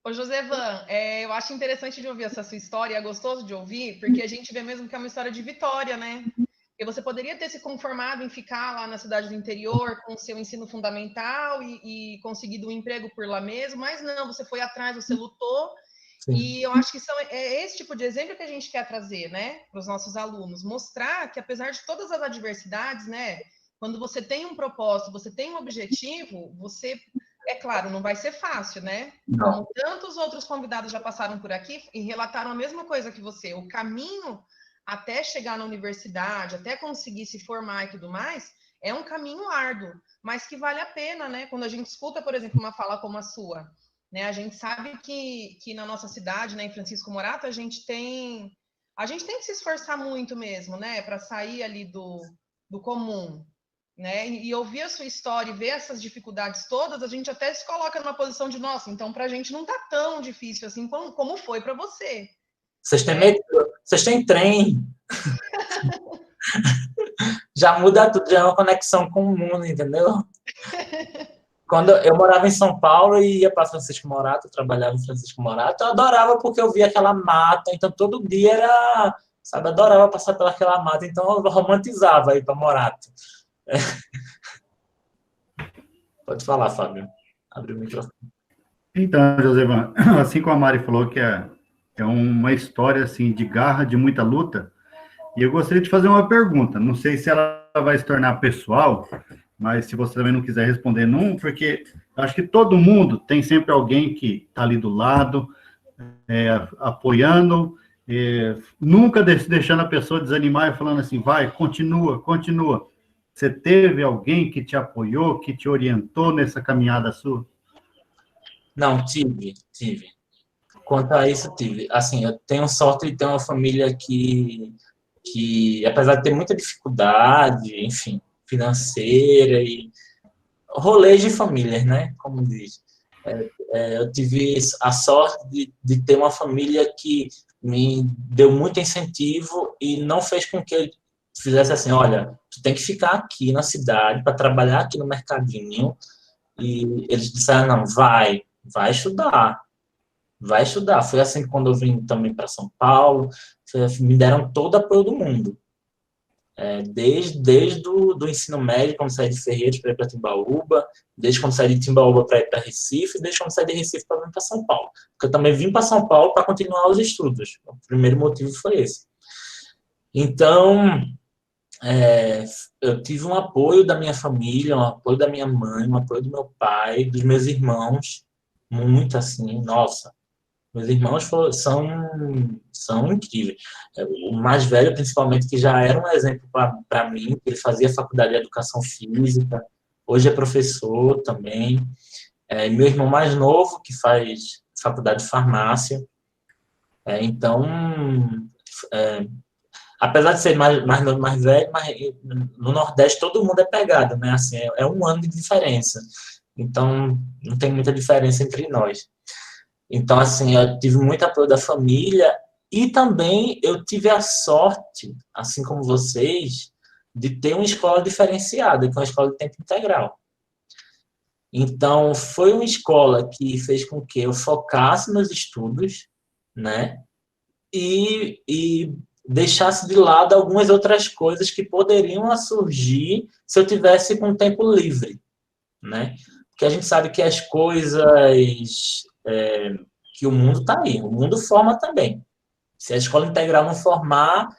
Ô, Josevan, eu acho interessante de ouvir essa sua história, é gostoso de ouvir, porque a gente vê mesmo que é uma história de vitória, né? Porque você poderia ter se conformado em ficar lá na cidade do interior com o seu ensino fundamental e conseguido um emprego por lá mesmo, mas não, você foi atrás, você lutou. Sim. E eu acho que é esse tipo de exemplo que a gente quer trazer, né, para os nossos alunos, mostrar que apesar de todas as adversidades, né, quando você tem um propósito, você tem um objetivo, é claro, não vai ser fácil, né? Não. Como tantos outros convidados já passaram por aqui e relataram a mesma coisa que você. O caminho até chegar na universidade, até conseguir se formar e tudo mais, é um caminho árduo, mas que vale a pena, né? Quando a gente escuta, por exemplo, uma fala como a sua, né? A gente sabe que na nossa cidade, né, em Francisco Morato, a gente tem que se esforçar muito mesmo, né? Para sair ali do comum. Né? E ouvir a sua história e ver essas dificuldades todas, a gente até se coloca numa posição de, nossa, então para a gente não tá tão difícil assim como foi para você. Vocês têm metrô, vocês têm trem. Já muda tudo, já é uma conexão com o mundo, entendeu? Quando eu morava em São Paulo e ia para Francisco Morato, eu trabalhava em Francisco Morato, eu adorava porque eu via aquela mata, então todo dia era, sabe, adorava passar pelaquela mata, então eu romantizava ir para Morato. Pode falar, Fábio. Abre o microfone. Então, Josevan, assim como a Mari falou que é uma história assim de garra, de muita luta, e eu gostaria de fazer uma pergunta. Não sei se ela vai se tornar pessoal, mas se você também não quiser responder, não, porque acho que todo mundo tem sempre alguém que está ali do lado, apoiando, nunca deixando a pessoa desanimar e falando assim, vai, continua, continua. Você teve alguém que te apoiou, que te orientou nessa caminhada sua? Não, tive. Quanto a isso, tive. Assim, eu tenho sorte de ter uma família que apesar de ter muita dificuldade, enfim, financeira e rolês de famílias, né, como diz. Eu tive a sorte de ter uma família que me deu muito incentivo e não fez com que eu fizesse assim, olha, tu tem que ficar aqui na cidade para trabalhar aqui no mercadinho. E eles disseram, não, vai estudar. Foi assim quando eu vim também para São Paulo, me deram todo o apoio do mundo. desde do ensino médio, quando saí de Ferreiros para ir para Timbaúba, desde quando saí de Timbaúba para ir para Recife, desde quando saí de Recife para vir para São Paulo. Porque eu também vim para São Paulo para continuar os estudos. O primeiro motivo foi esse. Então, eu tive um apoio da minha família, um apoio da minha mãe, um apoio do meu pai, dos meus irmãos, muito assim, nossa. Meus irmãos são incríveis. O mais velho, principalmente, que já era um exemplo para mim, ele fazia faculdade de educação física, hoje é professor também. Meu irmão mais novo, que faz faculdade de farmácia. Então, apesar de ser mais velho, mas no Nordeste todo mundo é pegado, né? Assim, é um ano de diferença. Então, não tem muita diferença entre nós. Então, assim, eu tive muito apoio da família e também eu tive a sorte, assim como vocês, de ter uma escola diferenciada, que é uma escola de tempo integral. Então, foi uma escola que fez com que eu focasse nos estudos, né? E deixasse de lado algumas outras coisas que poderiam surgir se eu tivesse com tempo livre, né? Porque a gente sabe que as coisas... que o mundo está aí, o mundo forma também. Se a escola integral não formar,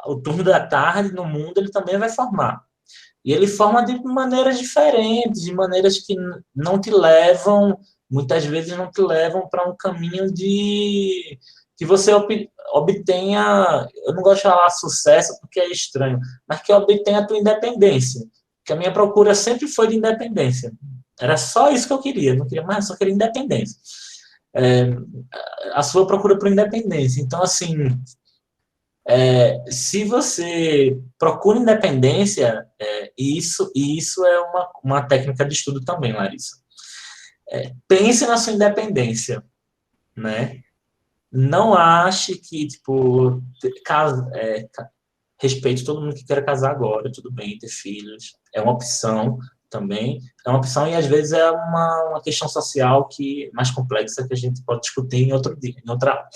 o turno da tarde no mundo ele também vai formar. E ele forma de maneiras diferentes, de maneiras que não te levam, muitas vezes não te levam para um caminho de que você obtenha, eu não gosto de falar sucesso porque é estranho, mas que obtenha a tua independência. Porque a minha procura sempre foi de independência. Era só isso que eu queria, não queria mais, só queria independência. A sua procura por independência. Então, assim, se você procura independência, e isso é uma técnica de estudo também, Larissa. Pense na sua independência, né? Não ache que, tipo, respeite todo mundo que quer casar agora, tudo bem, ter filhos, é uma opção também, é uma opção e às vezes é uma questão social que mais complexa que a gente pode discutir em outro dia, em outra aula.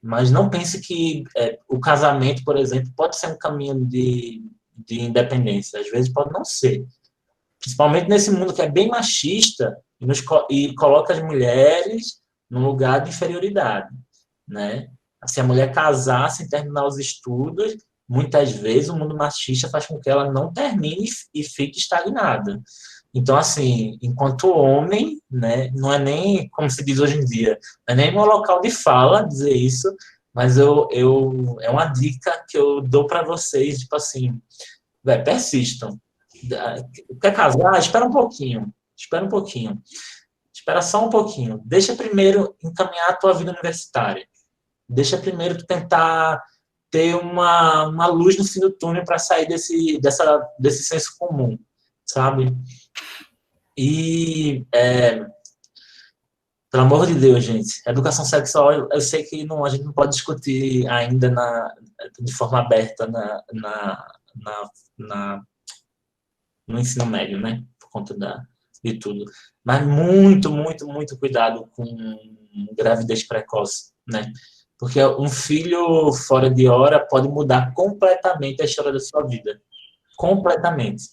Mas não pense que o casamento, por exemplo, pode ser um caminho de independência, às vezes pode não ser. Principalmente nesse mundo que é bem machista e coloca as mulheres num lugar de inferioridade, né? Se a mulher casar sem terminar os estudos, muitas vezes o mundo machista faz com que ela não termine e fique estagnada. Então, assim, enquanto homem, né, não é nem, como se diz hoje em dia, não é nem meu local de fala dizer isso, mas é uma dica que eu dou para vocês, tipo assim, persistam. Quer casar? Espera um pouquinho. Espera só um pouquinho. Deixa primeiro encaminhar a tua vida universitária. Deixa primeiro tu tentar ter uma luz no fim do túnel para sair desse senso comum, sabe? E, pelo amor de Deus, gente, educação sexual, eu sei que a gente não pode discutir ainda de forma aberta no ensino médio, né? Por conta de tudo. Mas muito, muito, muito cuidado com gravidez precoce, né? Porque um filho fora de hora pode mudar completamente a história da sua vida. Completamente.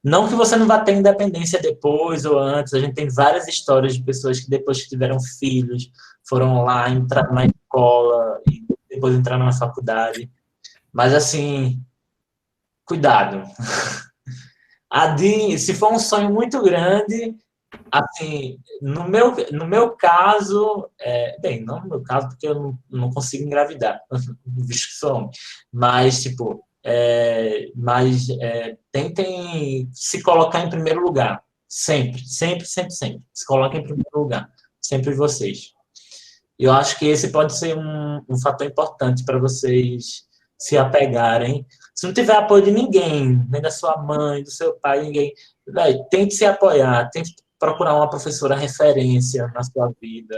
Não que você não vá ter independência depois ou antes. A gente tem várias histórias de pessoas que depois que tiveram filhos, foram lá, entrar na escola e depois entraram na faculdade. Mas, assim, cuidado. Se for um sonho muito grande, assim, no meu caso, não no meu caso, porque eu não consigo engravidar, visto que sou homem, mas, tipo, tentem se colocar em primeiro lugar, sempre, se coloquem em primeiro lugar, sempre vocês. Eu acho que esse pode ser um fator importante para vocês se apegarem. Se não tiver apoio de ninguém, nem da sua mãe, do seu pai, ninguém, tente se apoiar, tente procurar uma professora referência na sua vida,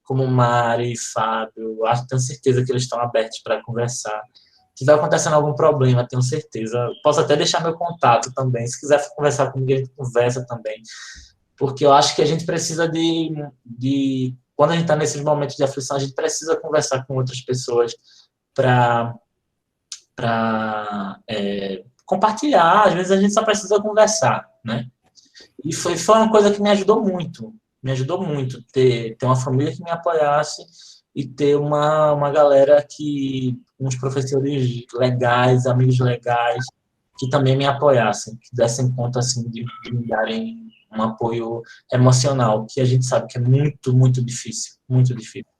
como Mari e Fábio. Tenho certeza que eles estão abertos para conversar. Se estiver acontecendo algum problema, tenho certeza. Posso até deixar meu contato também. Se quiser conversar comigo, a gente conversa também. Porque eu acho que a gente precisa de quando a gente está nesses momentos de aflição, a gente precisa conversar com outras pessoas para compartilhar. Às vezes a gente só precisa conversar, né? E foi uma coisa que me ajudou muito ter uma família que me apoiasse e ter uma galera uns professores legais, amigos legais, que também me apoiassem, que dessem conta, assim, de me darem um apoio emocional, que a gente sabe que é muito, muito difícil, muito difícil.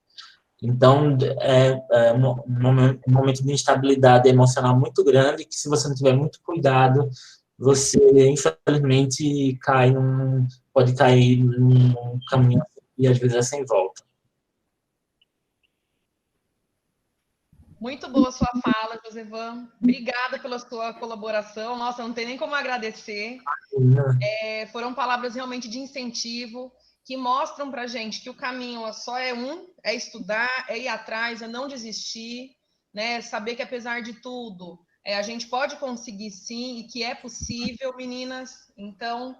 Então, é um momento de instabilidade emocional muito grande, que se você não tiver muito cuidado, você, infelizmente, pode cair num caminho e às vezes é sem volta. Muito boa a sua fala, Josevan. Obrigada pela sua colaboração. Nossa, não tem nem como agradecer. Foram palavras realmente de incentivo, que mostram para a gente que o caminho só é estudar, é ir atrás, é não desistir, né? Saber que, apesar de tudo, a gente pode conseguir sim, e que é possível, meninas. Então,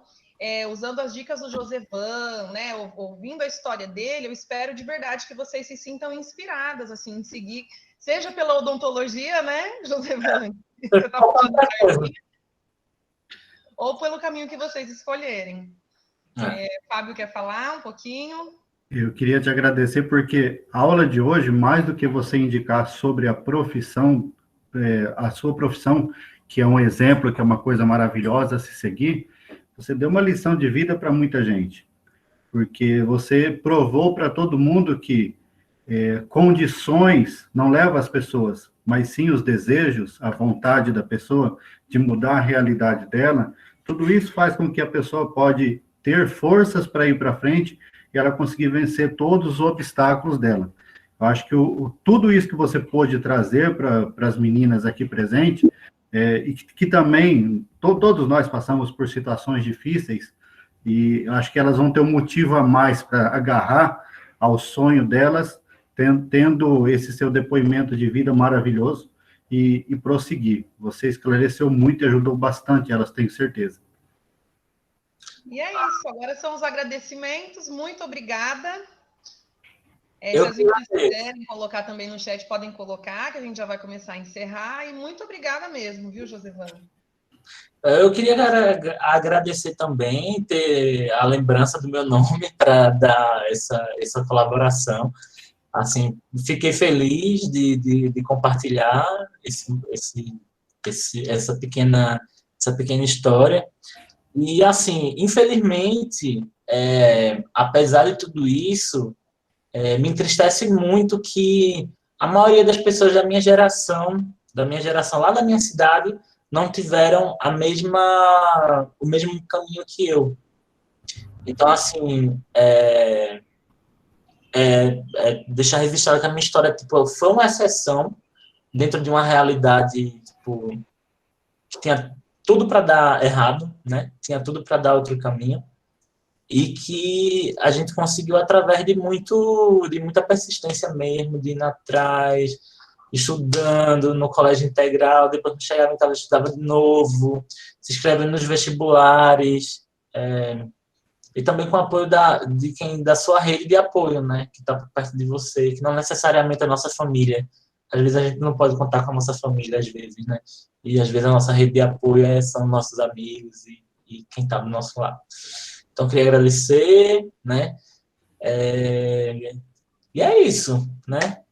usando as dicas do Josevan, né, ouvindo a história dele, eu espero de verdade que vocês se sintam inspiradas, assim, em seguir, seja pela odontologia, né, Josevan? Você está falando certinho, ou pelo caminho que vocês escolherem. Fábio quer falar um pouquinho? Eu queria te agradecer porque a aula de hoje, mais do que você indicar sobre a profissão, a sua profissão, que é um exemplo, que é uma coisa maravilhosa a se seguir, você deu uma lição de vida para muita gente. Porque você provou para todo mundo que condições não levam as pessoas, mas sim os desejos, a vontade da pessoa de mudar a realidade dela. Tudo isso faz com que a pessoa pode ter forças para ir para frente e ela conseguir vencer todos os obstáculos dela. Eu acho que tudo isso que você pôde trazer para as meninas aqui presentes, e que também todos nós passamos por situações difíceis, e acho que elas vão ter um motivo a mais para agarrar ao sonho delas, tendo esse seu depoimento de vida maravilhoso e prosseguir. Você esclareceu muito e ajudou bastante elas, tenho certeza. E é isso, agora são os agradecimentos, muito obrigada. Se as meninas quiserem colocar também no chat, podem colocar, que a gente já vai começar a encerrar, e muito obrigada mesmo, viu, Josevan? Eu queria agradecer também, ter a lembrança do meu nome para dar essa colaboração. Assim, fiquei feliz de compartilhar essa pequena história. E, assim, infelizmente, apesar de tudo isso, me entristece muito que a maioria das pessoas da minha geração lá da minha cidade, não tiveram o mesmo caminho que eu. Então, assim, deixar registrado que a minha história, tipo, foi uma exceção dentro de uma realidade, tipo, que tinha tudo para dar errado, né? Tinha tudo para dar outro caminho, e que a gente conseguiu através de muita persistência mesmo, de ir atrás, estudando no colégio integral, depois que chegava em casa estudava de novo, se inscrevendo nos vestibulares, e também com o apoio da sua rede de apoio, né, que está por perto de você, que não necessariamente é a nossa família. Às vezes a gente não pode contar com a nossa família, às vezes, né, e às vezes a nossa rede de apoio são nossos amigos e quem está do nosso lado. Então, queria agradecer, né, e é isso, né.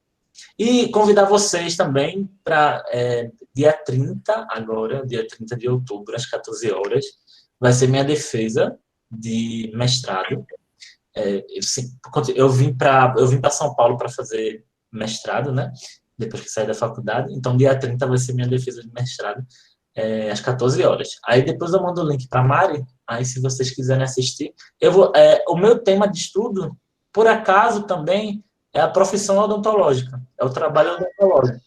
E convidar vocês também para dia 30 de outubro, às 14 horas, vai ser minha defesa de mestrado. Eu vim para São Paulo para fazer mestrado, né? Depois que saí da faculdade. Então, dia 30 vai ser minha defesa de mestrado, às 14 horas. Aí depois eu mando o link para a Mari, aí se vocês quiserem assistir. O meu tema de estudo, por acaso, também é a profissão odontológica, é o trabalho odontológico.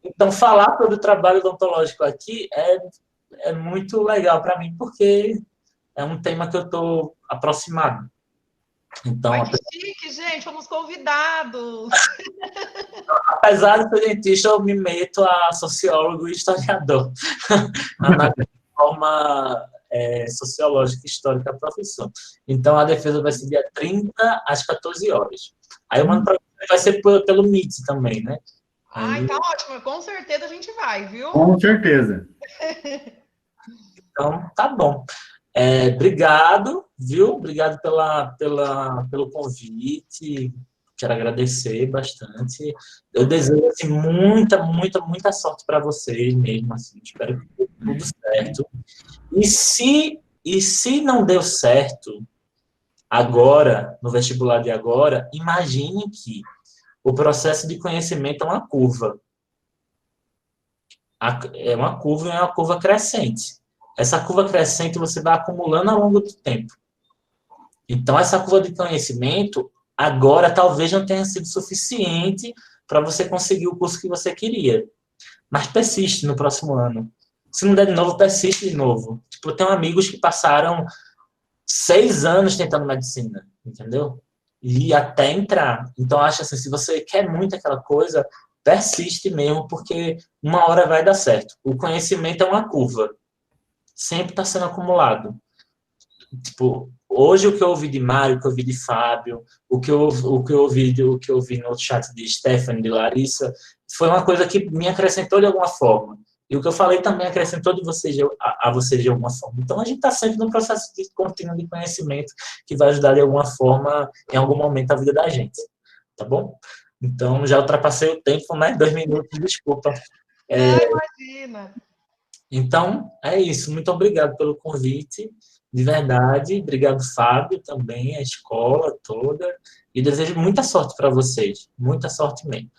Então, falar sobre o trabalho odontológico aqui é muito legal para mim, porque é um tema que eu estou aproximado. Então, ai, que chique, gente, fomos convidados. Apesar de ser dentista, eu me meto a sociólogo e historiador. De forma sociológica e histórica, professor. Então, a defesa vai ser dia 30 às 14 horas. Aí eu mando para você, vai ser pelo Meet também, né? Ai, tá ótimo. Com certeza a gente vai, viu? Com certeza. Então, tá bom. Obrigado, viu? Obrigado pelo convite. Quero agradecer bastante. Eu desejo assim, muita sorte para vocês mesmo. Assim. Espero que dê tudo certo. E se não deu certo agora, no vestibular de agora, imagine que o processo de conhecimento é uma curva. É uma curva e é uma curva crescente. Essa curva crescente você vai acumulando ao longo do tempo. Então, essa curva de conhecimento, agora, talvez não tenha sido suficiente para você conseguir o curso que você queria. Mas persiste no próximo ano. Se não der de novo, persiste de novo. Tipo, eu tenho amigos que passaram 6 anos tentando medicina, entendeu? E até entrar. Então, acho assim, se você quer muito aquela coisa, persiste mesmo, porque uma hora vai dar certo. O conhecimento é uma curva. Sempre está sendo acumulado. Tipo, hoje o que eu ouvi de Mário, o que eu ouvi de Fábio, o que eu ouvi no chat de Stephanie, de Larissa, foi uma coisa que me acrescentou de alguma forma. E o que eu falei também acrescentou a vocês de alguma forma. Então, a gente está sempre num processo de contínuo de conhecimento que vai ajudar de alguma forma, em algum momento, a vida da gente. Tá bom? Então, já ultrapassei o tempo, né? 2 minutos, desculpa. Imagina. Então, é isso. Muito obrigado pelo convite, de verdade. Obrigado, Fábio, também, a escola toda. E desejo muita sorte para vocês. Muita sorte mesmo.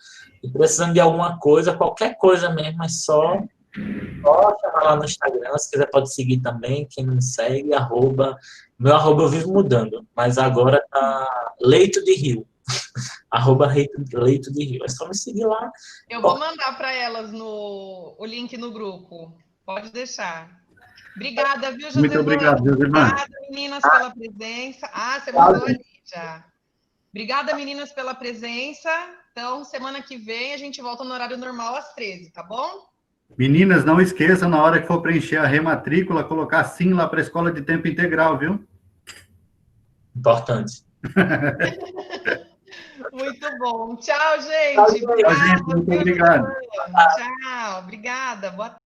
E precisando de alguma coisa, qualquer coisa mesmo, é só chamar lá no Instagram. Se quiser, pode seguir também. Quem não me segue, meu arroba eu vivo mudando, mas agora tá Leito de Rio. arroba Leito de Rio. É só me seguir lá. Eu vou mandar para elas o link no grupo. Pode deixar. Obrigada, viu, José? Muito obrigado, Josevan. Obrigada, meninas, pela presença. Você mandou ali já. Obrigada, meninas, pela presença. Então, semana que vem a gente volta no horário normal às 13, tá bom? Meninas, não esqueçam, na hora que for preencher a rematrícula, colocar sim lá para a escola de tempo integral, viu? Importante. Muito bom. Tchau, gente. Tchau, gente. Muito obrigado. Tchau. Obrigada. Boa tarde.